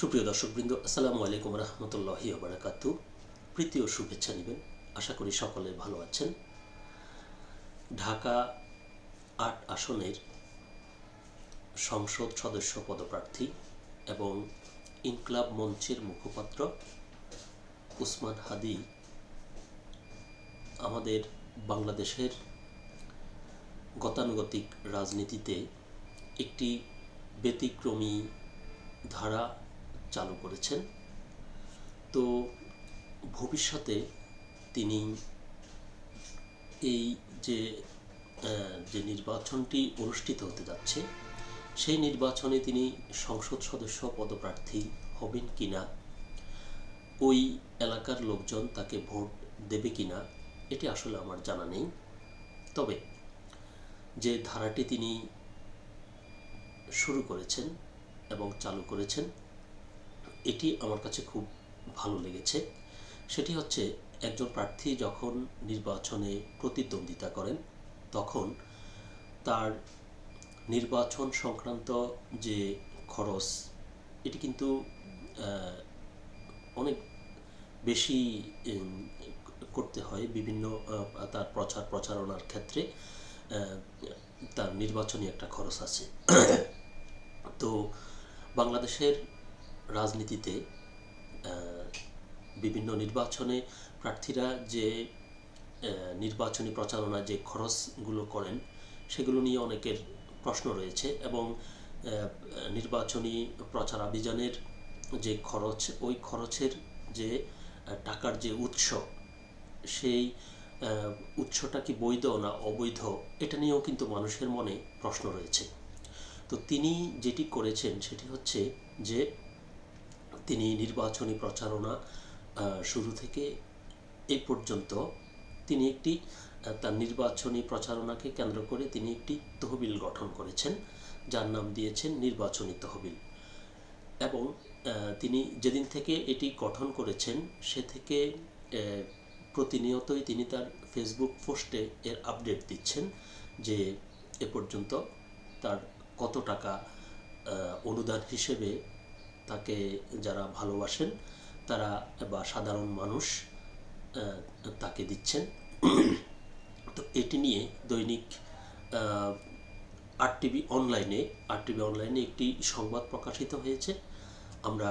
সুপ্রিয় দর্শকবৃন্দ, আসসালামু আলাইকুম রহমতুল্লাহি ওয়া বারাকাতুহু। প্রীতি ও শুভেচ্ছা নেবেন। আশা করি সকলে ভালো আছেন। ঢাকা ৮ আসনের সংসদ সদস্য পদপ্রার্থী এবং ইনকলাব মঞ্চের মুখপাত্র উসমান হাদী আমাদের বাংলাদেশের গতানুগতিক রাজনীতিতে একটি ব্যতিক্রমী ধারা চালু করেছেন। তো ভবিষ্যতে তিনি এই যে নির্বাচনটি অনুষ্ঠিত হতে যাচ্ছে, সেই নির্বাচনে তিনি সংসদ সদস্য পদপ্রার্থী হবেন কিনা, ওই এলাকার লোকজন তাকে ভোট দেবে কিনা, এটি আসলে আমার জানা নেই। তবে যে ধারাটি তিনি শুরু করেছেন এবং চালু করেছেন, এটি আমার কাছে খুব ভালো লেগেছে। সেটি হচ্ছে, একজন প্রার্থী যখন নির্বাচনে প্রতিদ্বন্দ্বিতা করেন তখন তার নির্বাচন সংক্রান্ত যে খরচ, এটি কিন্তু অনেক বেশি করতে হয়। বিভিন্ন তার প্রচারণার ক্ষেত্রে তার নির্বাচনী একটা খরচ আছে। তো বাংলাদেশের রাজনীতিতে বিভিন্ন নির্বাচনে প্রার্থীরা যে নির্বাচনী প্রচারণা যে খরচগুলো করেন, সেগুলো নিয়ে অনেকের প্রশ্ন রয়েছে এবং নির্বাচনী প্রচারাভিযানের যে খরচ, ওই খরচের যে টাকার যে উৎস, সেই উৎসটা কি বৈধ না অবৈধ, এটা নিয়েও কিন্তু মানুষের মনে প্রশ্ন রয়েছে। তো তিনি যেটি করেছেন সেটি হচ্ছে যে তিনি নির্বাচনী প্রচারণা শুরু থেকে এই পর্যন্ত তিনি একটি তার নির্বাচনী প্রচারণাকে কেন্দ্র করে তিনি একটি তহবিল গঠন করেছেন, যার নাম দিয়েছেন নির্বাচনী তহবিল। এবং তিনি যেদিন থেকে এটি গঠন করেছেন সে থেকে প্রতিনিয়তই তিনি তার ফেসবুক পোস্টে এর আপডেট দিচ্ছেন যে এ পর্যন্ত তার কত টাকা অনুদান হিসেবে তাকে যারা ভালোবাসেন তারা বা সাধারণ মানুষ তাকে দিচ্ছেন। তো এটি নিয়ে দৈনিক আরটিভি অনলাইনে একটি সংবাদ প্রকাশিত হয়েছে। আমরা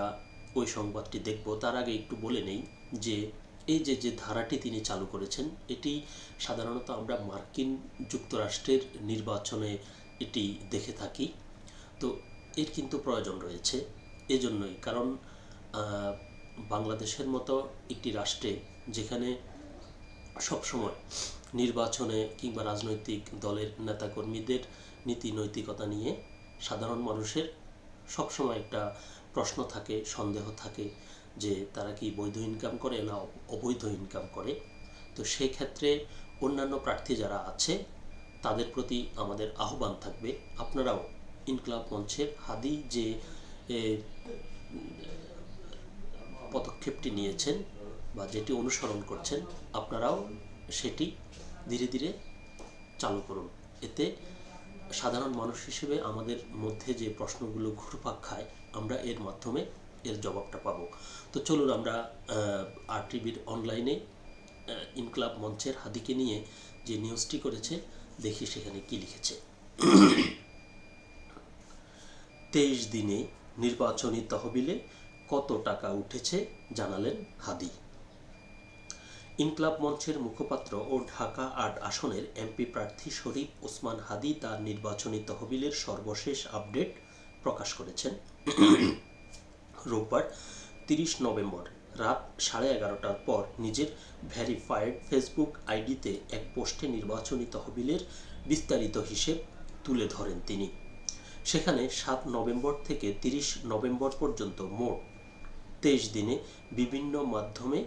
ওই সংবাদটি দেখব। তার আগে একটু বলে নেই যে এই যে ধারাটি তিনি চালু করেছেন, এটি সাধারণত আমরা মার্কিন যুক্তরাষ্ট্রের নির্বাচনে এটি দেখে থাকি। তো এর কিন্তু প্রয়োজন রয়েছে এজন্যই, কারণ বাংলাদেশের মতো একটি রাষ্ট্রে যেখানে সবসময় নির্বাচনে কিংবা রাজনৈতিক দলের নেতাকর্মীদের নীতি নৈতিকতা নিয়ে সাধারণ মানুষের সবসময় একটা প্রশ্ন থাকে, সন্দেহ থাকে যে তারা কি বৈধ ইনকাম করে না অবৈধ ইনকাম করে। তো সেই ক্ষেত্রে অন্যান্য প্রার্থী যারা আছে তাদের প্রতি আমাদের আহ্বান থাকবে, আপনারাও ইনকলাব মঞ্চের হাদী যে পদক্ষেপটি নিয়েছেন বা যেটি অনুসরণ করছেন, আপনারাও সেটি ধীরে ধীরে চালু করুন। এতে সাধারণ মানুষ হিসেবে আমাদের মধ্যে যে প্রশ্নগুলো ঘুরপাক খায়, আমরা এর মাধ্যমে এর জবাবটা পাবো। তো চলুন আমরা আরটিভির অনলাইনে ইনকলাব মঞ্চের হাদীকে নিয়ে যে নিউজটি করেছে দেখি সেখানে কি লিখেছে। 23 দিনে নির্বাচনী তহবিলে কত টাকা উঠেছে জানালেন হাদী। ইনকলাব মঞ্চের মুখপাত্র ও ঢাকা ৮ আসনের এমপি প্রার্থী শরীফ ওসমান হাদী তার নির্বাচনী তহবিলের সর্বশেষ আপডেট প্রকাশ করেছেন। রোববার 30 নভেম্বর রাত 11:30টার পর নিজের ভেরিফাইড ফেসবুক আইডিতে এক পোস্টে নির্বাচনী তহবিলের বিস্তারিত হিসেব তুলে ধরেন তিনি। সেখানে 7 নভেম্বর থেকে 30 নভেম্বর পর্যন্ত মোট 23 দিনে বিভিন্ন মাধ্যমে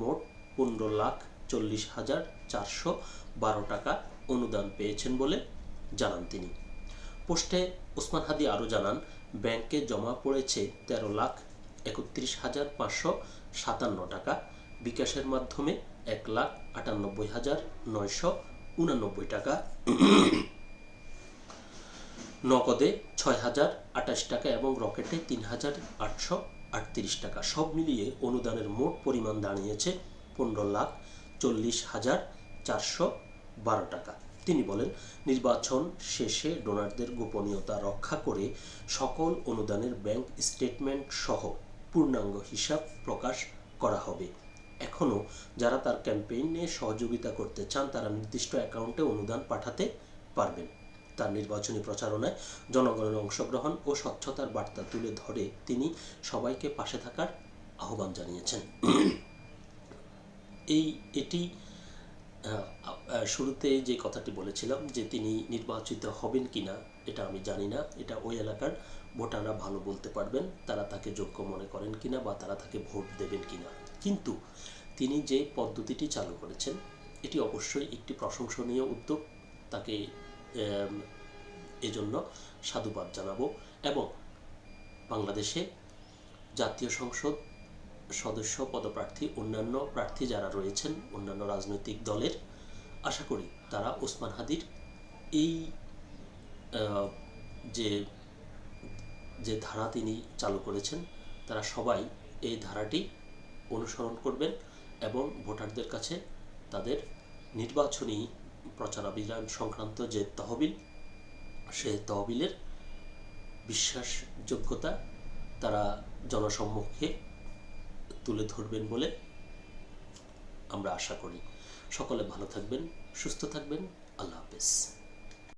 মোট 15,40,412 টাকা অনুদান পেয়েছেন বলে জানান তিনি। পোস্টে ওসমান হাদী আরও জানান, ব্যাংকে জমা পড়েছে 13,31,557 টাকা, বিকাশের মাধ্যমে 1,98,989 টাকা, নগদে 6,028 টাকা এবং রকেটে 3,800 টাকা। সব মিলিয়ে অনুদানের মোট পরিমাণ দাঁড়িয়েছে 15,40,412 টাকা। তিনি বলেন, নির্বাচন শেষে ডোনারদের গোপনীয়তা রক্ষা করে সকল অনুদানের ব্যাংক স্টেটমেন্ট সহ পূর্ণাঙ্গ হিসাব প্রকাশ করা হবে। এখনও যারা তার ক্যাম্পেইনে সহযোগিতা করতে চান তারা নির্দিষ্ট অ্যাকাউন্টে অনুদান পাঠাতে পারবেন। তার নির্বাচনী প্রচারণায় জনগণের অংশগ্রহণ ও স্বচ্ছতার বার্তা তুলে ধরে তিনি সবাইকে পাশে থাকার আহ্বান জানিয়েছেন। এটি শুরুতে যে কথাটি বলেছিলাম যে তিনি নির্বাচিত হবেন কিনা এটা আমি জানি না, এটা ওই এলাকার ভোটাররা ভালো বলতে পারবেন তারা তাকে যোগ্য মনে করেন কিনা বা তারা তাকে ভোট দেবেন কিনা। কিন্তু তিনি যে পদ্ধতিটি চালু করেছেন এটি অবশ্যই একটি প্রশংসনীয় উদ্যোগ, তাকে এজন্য সাধুবাদ জানাবো। এবং বাংলাদেশে জাতীয় সংসদ সদস্য পদপ্রার্থী অন্যান্য প্রার্থী যারা রয়েছেন অন্যান্য রাজনৈতিক দলের, আশা করি তারা ওসমান হাদির এই যে ধারা তিনি চালু করেছেন তারা সবাই এই ধারাটি অনুসরণ করবেন এবং ভোটারদের কাছে তাদের নির্বাচনী প্রচারাভিযান সংক্রান্ত যে তহবিল সে তহবিলের বিশ্বাসযোগ্যতা তারা জনসম্মুখে তুলে ধরবেন বলে আমরা আশা করি। সকলে ভালো থাকবেন, সুস্থ থাকবেন। আল্লাহ হাফেজ।